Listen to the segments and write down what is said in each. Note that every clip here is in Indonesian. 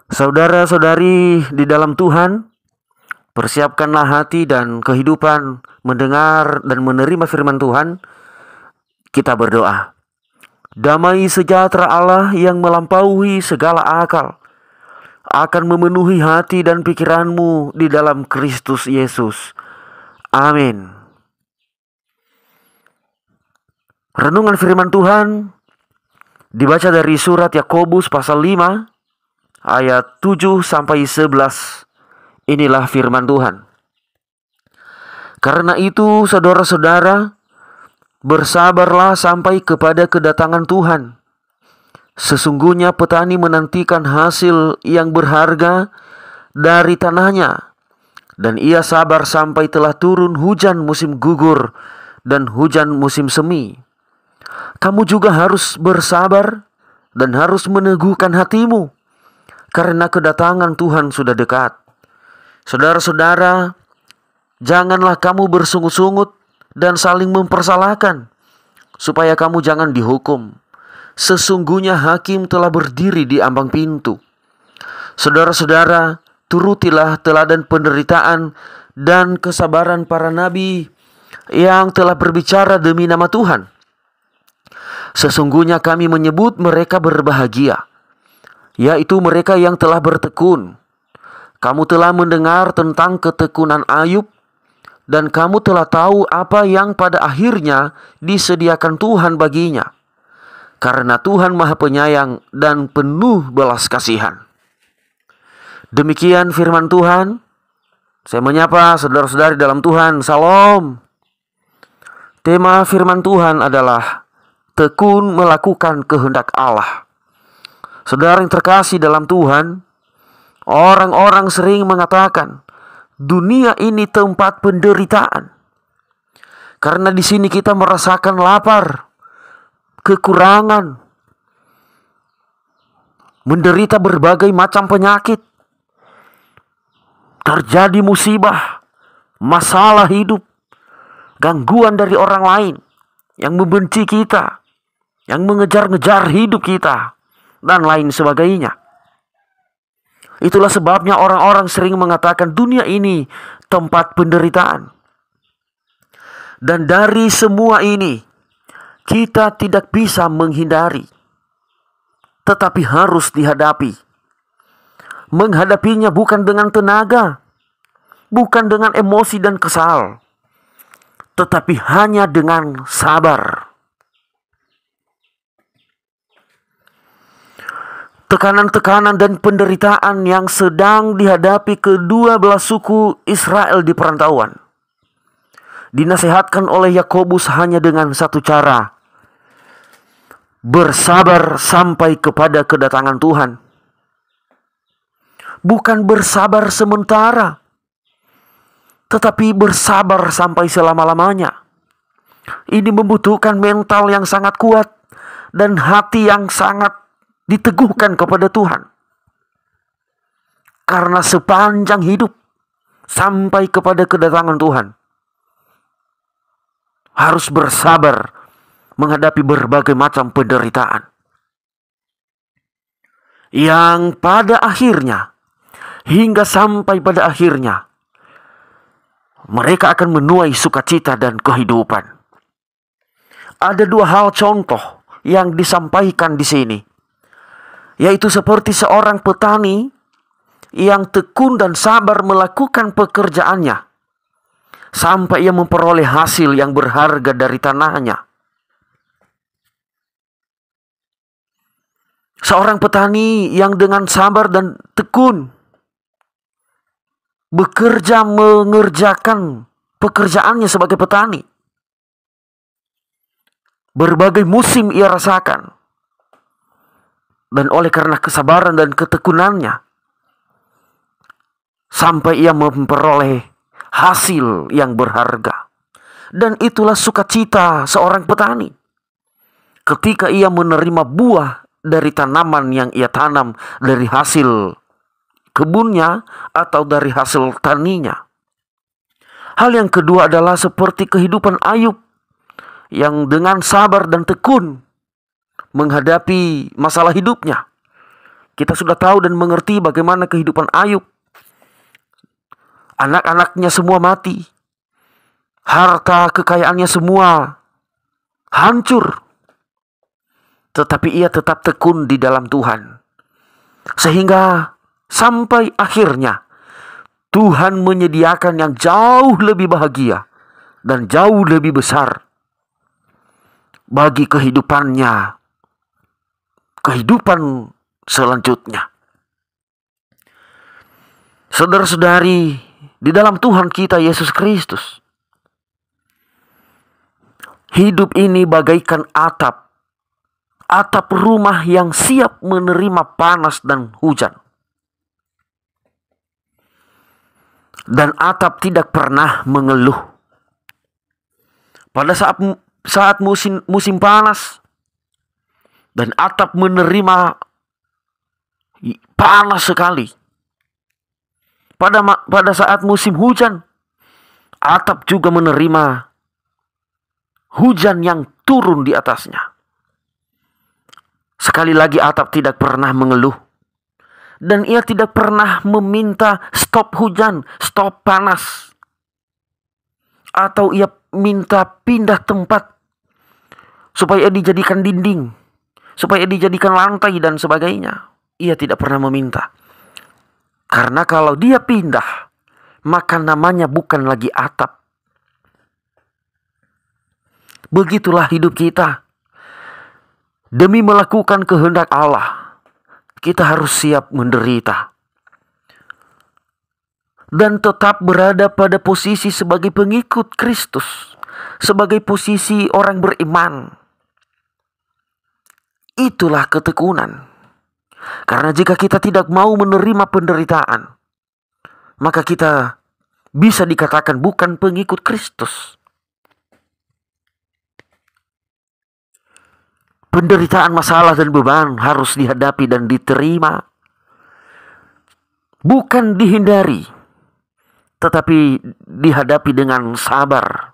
Saudara-saudari di dalam Tuhan, persiapkanlah hati dan kehidupan mendengar dan menerima firman Tuhan. Kita berdoa. Damai sejahtera Allah yang melampaui segala akal akan memenuhi hati dan pikiranmu di dalam Kristus Yesus. Amin. Renungan firman Tuhan dibaca dari surat Yakobus pasal 5 ayat 7 sampai 11. Inilah firman Tuhan. Karena itu, saudara-saudara, bersabarlah sampai kepada kedatangan Tuhan. Sesungguhnya petani menantikan hasil yang berharga dari tanahnya, dan ia sabar sampai telah turun hujan musim gugur dan hujan musim semi. Kamu juga harus bersabar dan harus meneguhkan hatimu, karena kedatangan Tuhan sudah dekat. Saudara-saudara, janganlah kamu bersungut-sungut dan saling mempersalahkan, supaya kamu jangan dihukum. Sesungguhnya hakim telah berdiri di ambang pintu. Saudara-saudara, turutilah teladan penderitaan dan kesabaran para nabi yang telah berbicara demi nama Tuhan. Sesungguhnya kami menyebut mereka berbahagia, yaitu mereka yang telah bertekun. Kamu telah mendengar tentang ketekunan Ayub, dan kamu telah tahu apa yang pada akhirnya disediakan Tuhan baginya. Karena Tuhan Maha Penyayang dan penuh belas kasihan. Demikian firman Tuhan. Saya menyapa saudara-saudari dalam Tuhan. Salam. Tema firman Tuhan adalah tekun melakukan kehendak Allah. Saudara yang terkasih dalam Tuhan, orang-orang sering mengatakan dunia ini tempat penderitaan. Karena di sini kita merasakan lapar, kekurangan, menderita berbagai macam penyakit, terjadi musibah, masalah hidup, gangguan dari orang lain yang membenci kita, yang mengejar-ngejar hidup kita, dan lain sebagainya. Itulah sebabnya orang-orang sering mengatakan dunia ini tempat penderitaan. Dan dari semua ini, kita tidak bisa menghindari, tetapi harus dihadapi. Menghadapinya bukan dengan tenaga, bukan dengan emosi dan kesal, tetapi hanya dengan sabar. Tekanan-tekanan dan penderitaan yang sedang dihadapi kedua belah suku Israel di perantauan dinasihatkan oleh Yakobus hanya dengan satu cara: bersabar sampai kepada kedatangan Tuhan. Bukan bersabar sementara, tetapi bersabar sampai selama-lamanya. Ini membutuhkan mental yang sangat kuat dan hati yang sangat diteguhkan kepada Tuhan. Karena sepanjang hidup sampai kepada kedatangan Tuhan, harus bersabar menghadapi berbagai macam penderitaan, yang pada akhirnya, hingga sampai pada akhirnya, mereka akan menuai sukacita dan kehidupan. Ada dua hal contoh yang disampaikan di sini, yaitu seperti seorang petani yang tekun dan sabar melakukan pekerjaannya sampai ia memperoleh hasil yang berharga dari tanahnya. Seorang petani yang dengan sabar dan tekun bekerja mengerjakan pekerjaannya sebagai petani. Berbagai musim ia rasakan. Dan oleh karena kesabaran dan ketekunannya, sampai ia memperoleh hasil yang berharga. Dan itulah sukacita seorang petani ketika ia menerima buah dari tanaman yang ia tanam, dari hasil kebunnya atau dari hasil taninya. Hal yang kedua adalah seperti kehidupan Ayub yang dengan sabar dan tekun menghadapi masalah hidupnya. Kita sudah tahu dan mengerti bagaimana kehidupan Ayub. Anak-anaknya semua mati. Harta kekayaannya semua hancur. Tetapi ia tetap tekun di dalam Tuhan. Sehingga sampai akhirnya Tuhan menyediakan yang jauh lebih bahagia dan jauh lebih besar bagi kehidupannya, kehidupan selanjutnya. Saudara-saudari, di dalam Tuhan kita Yesus Kristus, hidup ini bagaikan atap rumah yang siap menerima panas dan hujan. Dan atap tidak pernah mengeluh. Pada saat musim panas, dan atap menerima panas sekali. Pada saat musim hujan, atap juga menerima hujan yang turun di atasnya. Sekali lagi, atap tidak pernah mengeluh. Dan ia tidak pernah meminta stop hujan, stop panas. Atau ia minta pindah tempat supaya dijadikan dinding, supaya dijadikan lantai dan sebagainya. Ia tidak pernah meminta. Karena kalau dia pindah, maka namanya bukan lagi atap. Begitulah hidup kita. Demi melakukan kehendak Allah, kita harus siap menderita. Dan tetap berada pada posisi sebagai pengikut Kristus. Sebagai posisi orang beriman. Itulah ketekunan. Karena jika kita tidak mau menerima penderitaan, maka kita bisa dikatakan bukan pengikut Kristus. Penderitaan, masalah, dan beban harus dihadapi dan diterima. Bukan dihindari, tetapi dihadapi dengan sabar.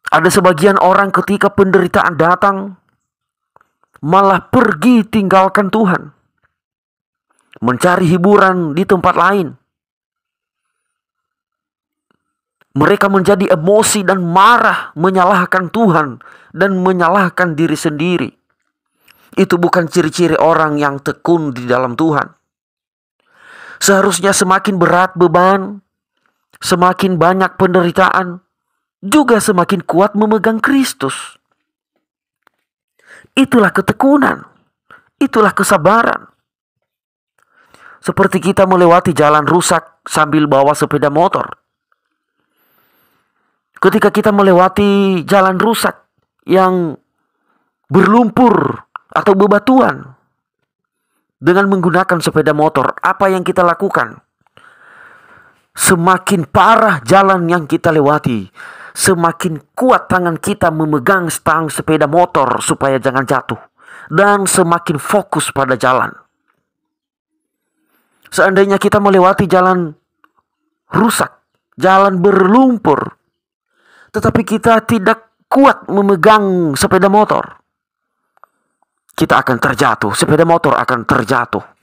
Ada sebagian orang ketika penderitaan datang, malah pergi tinggalkan Tuhan. Mencari hiburan di tempat lain. Mereka menjadi emosi dan marah, menyalahkan Tuhan dan menyalahkan diri sendiri. Itu bukan ciri-ciri orang yang tekun di dalam Tuhan. Seharusnya semakin berat beban, semakin banyak penderitaan, juga semakin kuat memegang Kristus. Itulah ketekunan, itulah kesabaran. Seperti kita melewati jalan rusak sambil bawa sepeda motor. Ketika kita melewati jalan rusak yang berlumpur atau bebatuan dengan menggunakan sepeda motor, apa yang kita lakukan? Semakin parah jalan yang kita lewati, semakin kuat tangan kita memegang stang sepeda motor supaya jangan jatuh, dan semakin fokus pada jalan. Seandainya kita melewati jalan rusak, jalan berlumpur, tetapi kita tidak kuat memegang sepeda motor, kita akan terjatuh. Sepeda motor akan terjatuh.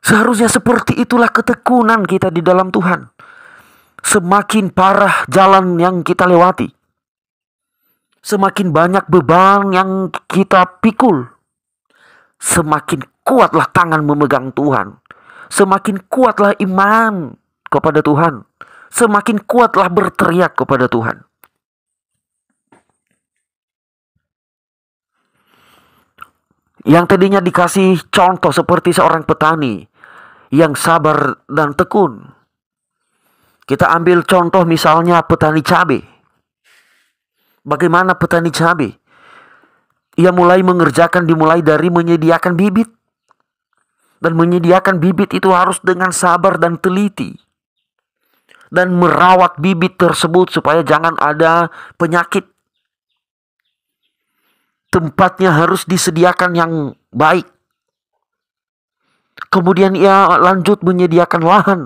Seharusnya seperti itulah ketekunan kita di dalam Tuhan. Semakin parah jalan yang kita lewati, semakin banyak beban yang kita pikul, semakin kuatlah tangan memegang Tuhan. Semakin kuatlah iman kepada Tuhan. Semakin kuatlah berteriak kepada Tuhan. Yang tadinya dikasih contoh seperti seorang petani yang sabar dan tekun. Kita ambil contoh misalnya petani cabai. Bagaimana petani cabai? Ia mulai mengerjakan dimulai dari menyediakan bibit. Dan menyediakan bibit itu harus dengan sabar dan teliti. Dan merawat bibit tersebut supaya jangan ada penyakit. Tempatnya harus disediakan yang baik. Kemudian ia lanjut menyediakan lahan.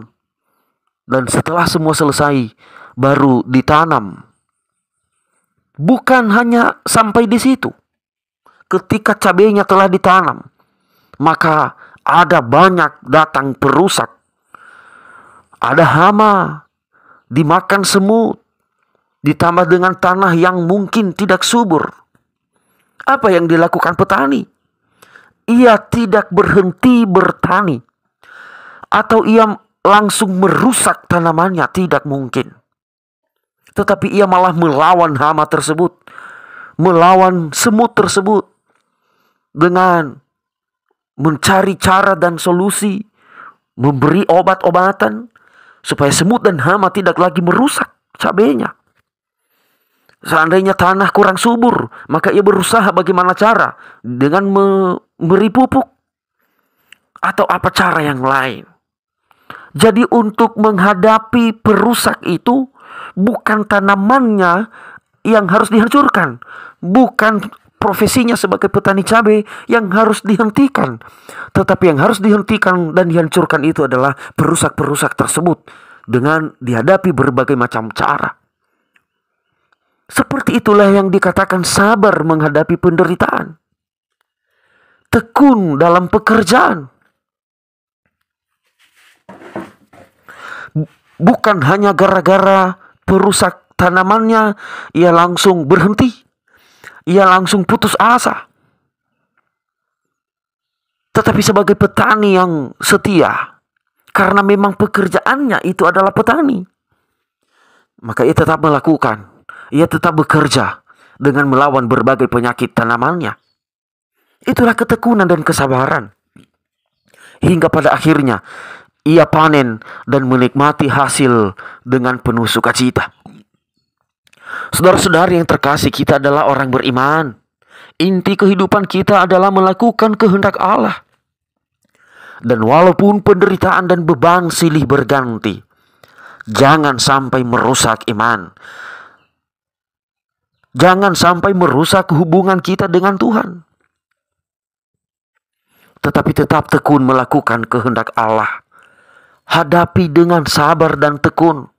Dan setelah semua selesai, baru ditanam. bukan hanya sampai di situ. Ketika cabenya telah ditanam, maka ada banyak datang perusak. Ada hama, dimakan semut, ditambah dengan tanah yang mungkin tidak subur. Apa yang dilakukan petani? Ia tidak berhenti bertani, atau ia langsung merusak tanamannya, tidak mungkin. Tetapi ia malah melawan hama tersebut, melawan semut tersebut, dengan mencari cara dan solusi, memberi obat-obatan, supaya semut dan hama tidak lagi merusak cabenya. Seandainya tanah kurang subur, maka ia berusaha bagaimana cara, dengan memberi pupuk, atau apa cara yang lain. Jadi untuk menghadapi perusak itu, bukan tanamannya yang harus dihancurkan, bukan profesinya sebagai petani cabai yang harus dihentikan, tetapi yang harus dihentikan dan dihancurkan itu adalah perusak-perusak tersebut dengan dihadapi berbagai macam cara. Seperti itulah yang dikatakan sabar menghadapi penderitaan, tekun dalam pekerjaan. Bukan hanya gara-gara perusak tanamannya ia langsung berhenti, ia langsung putus asa. Tetapi sebagai petani yang setia, karena memang pekerjaannya itu adalah petani, maka ia tetap melakukan, ia tetap bekerja dengan melawan berbagai penyakit tanamannya. Itulah ketekunan dan kesabaran. Hingga pada akhirnya ia panen dan menikmati hasil dengan penuh sukacita. Saudara-saudari yang terkasih, kita adalah orang beriman. Inti kehidupan kita adalah melakukan kehendak Allah. Dan walaupun penderitaan dan beban silih berganti, jangan sampai merusak iman. Jangan sampai merusak hubungan kita dengan Tuhan. Tetapi tetap tekun melakukan kehendak Allah. Hadapi dengan sabar dan tekun.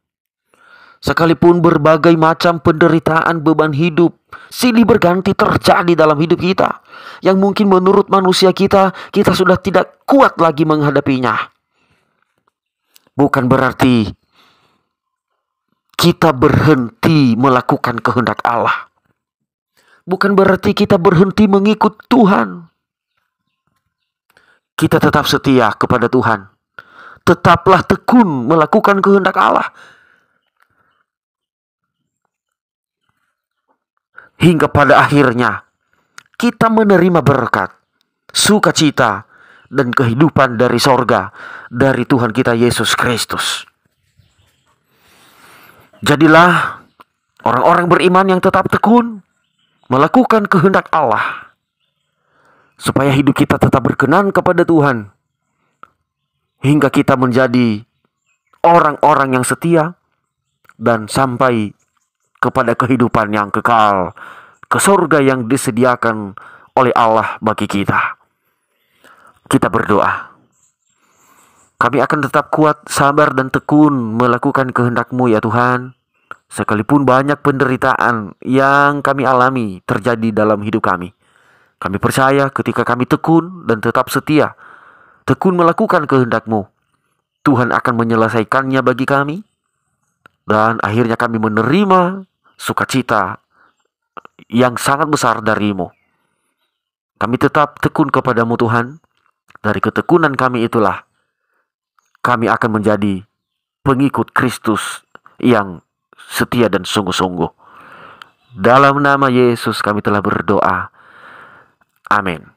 Sekalipun berbagai macam penderitaan, beban hidup silih berganti terjadi dalam hidup kita, yang mungkin menurut manusia kita sudah tidak kuat lagi menghadapinya. Bukan berarti kita berhenti melakukan kehendak Allah. Bukan berarti kita berhenti mengikut Tuhan. Kita tetap setia kepada Tuhan. Tetaplah tekun melakukan kehendak Allah. Hingga pada akhirnya kita menerima berkat, sukacita, dan kehidupan dari sorga, dari Tuhan kita Yesus Kristus. Jadilah orang-orang beriman yang tetap tekun melakukan kehendak Allah, supaya hidup kita tetap berkenan kepada Tuhan, hingga kita menjadi orang-orang yang setia dan sampai kepada kehidupan yang kekal, ke surga yang disediakan oleh Allah bagi kita. Kita berdoa. Kami akan tetap kuat, sabar, dan tekun melakukan kehendak-Mu ya Tuhan. Sekalipun banyak penderitaan yang kami alami terjadi dalam hidup kami. Kami percaya ketika kami tekun dan tetap setia, tekun melakukan kehendak-Mu, Tuhan akan menyelesaikannya bagi kami. Dan akhirnya kami menerima sukacita yang sangat besar dari-Mu. Kami tetap tekun kepada-Mu Tuhan. Dari ketekunan kami itulah kami akan menjadi pengikut Kristus yang setia dan sungguh-sungguh. Dalam nama Yesus kami telah berdoa. Amin.